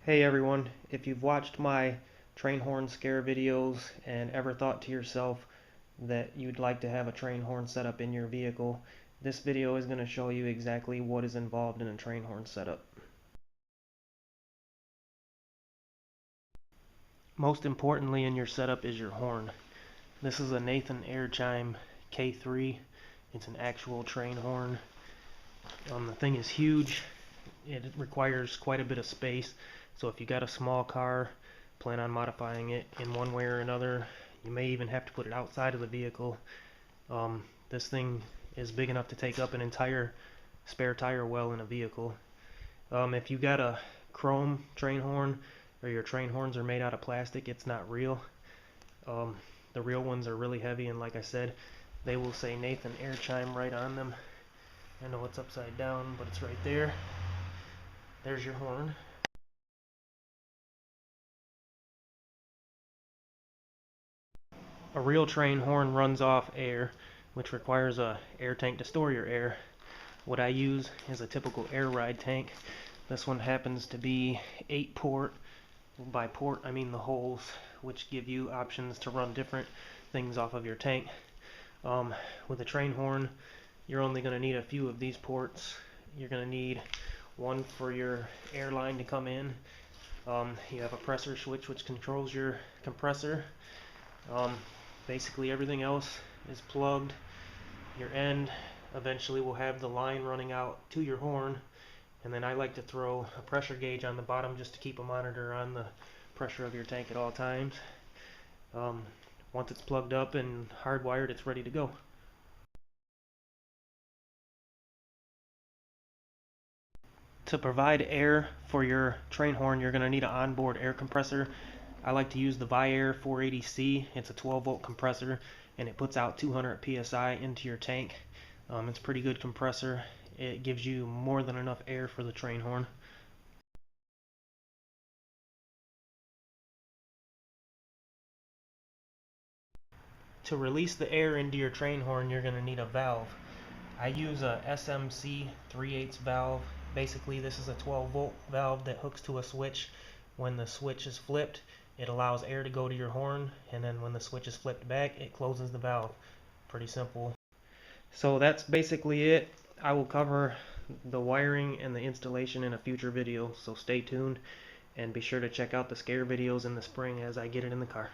Hey everyone, if you've watched my train horn scare videos and ever thought to yourself that you'd like to have a train horn set up in your vehicle, this video is going to show you exactly what is involved in a train horn setup. Most importantly in your setup is your horn. This is a Nathan Air Chime K3. It's an actual train horn. The thing is huge. It requires quite a bit of space, so if you got a small car, plan on modifying it in one way or another. You may even have to put it outside of the vehicle. This thing is big enough to take up an entire spare tire well in a vehicle. If you got a chrome train horn or your train horns are made out of plastic, it's not real. The real ones are really heavy, and like I said, they will say Nathan Air Chime right on them. I know it's upside down, but it's right there. There's your horn. A real train horn runs off air, which requires a air tank to store your air. What I use is a typical air ride tank. This one happens to be 8 port. By port I mean the holes, which give you options to run different things off of your tank. With a train horn, you're only going to need a few of these ports. You're going to need one for your air line to come in. You have a pressure switch which controls your compressor. Basically everything else is plugged. Your end eventually will have the line running out to your horn, and then I like to throw a pressure gauge on the bottom just to keep a monitor on the pressure of your tank at all times. Once it's plugged up and hardwired, it's ready to go. To provide air for your train horn, you're going to need an onboard air compressor. I like to use the AIR 480C. It's a 12-volt compressor, and it puts out 200 psi into your tank. It's a pretty good compressor. It gives you more than enough air for the train horn. To release the air into your train horn, you're going to need a valve. I use a SMC 3/8 valve. Basically, this is a 12-volt valve that hooks to a switch. When the switch is flipped, it allows air to go to your horn, and then when the switch is flipped back, it closes the valve. Pretty simple. So that's basically it. I will cover the wiring and the installation in a future video, so stay tuned and be sure to check out the scare videos in the spring as I get it in the car.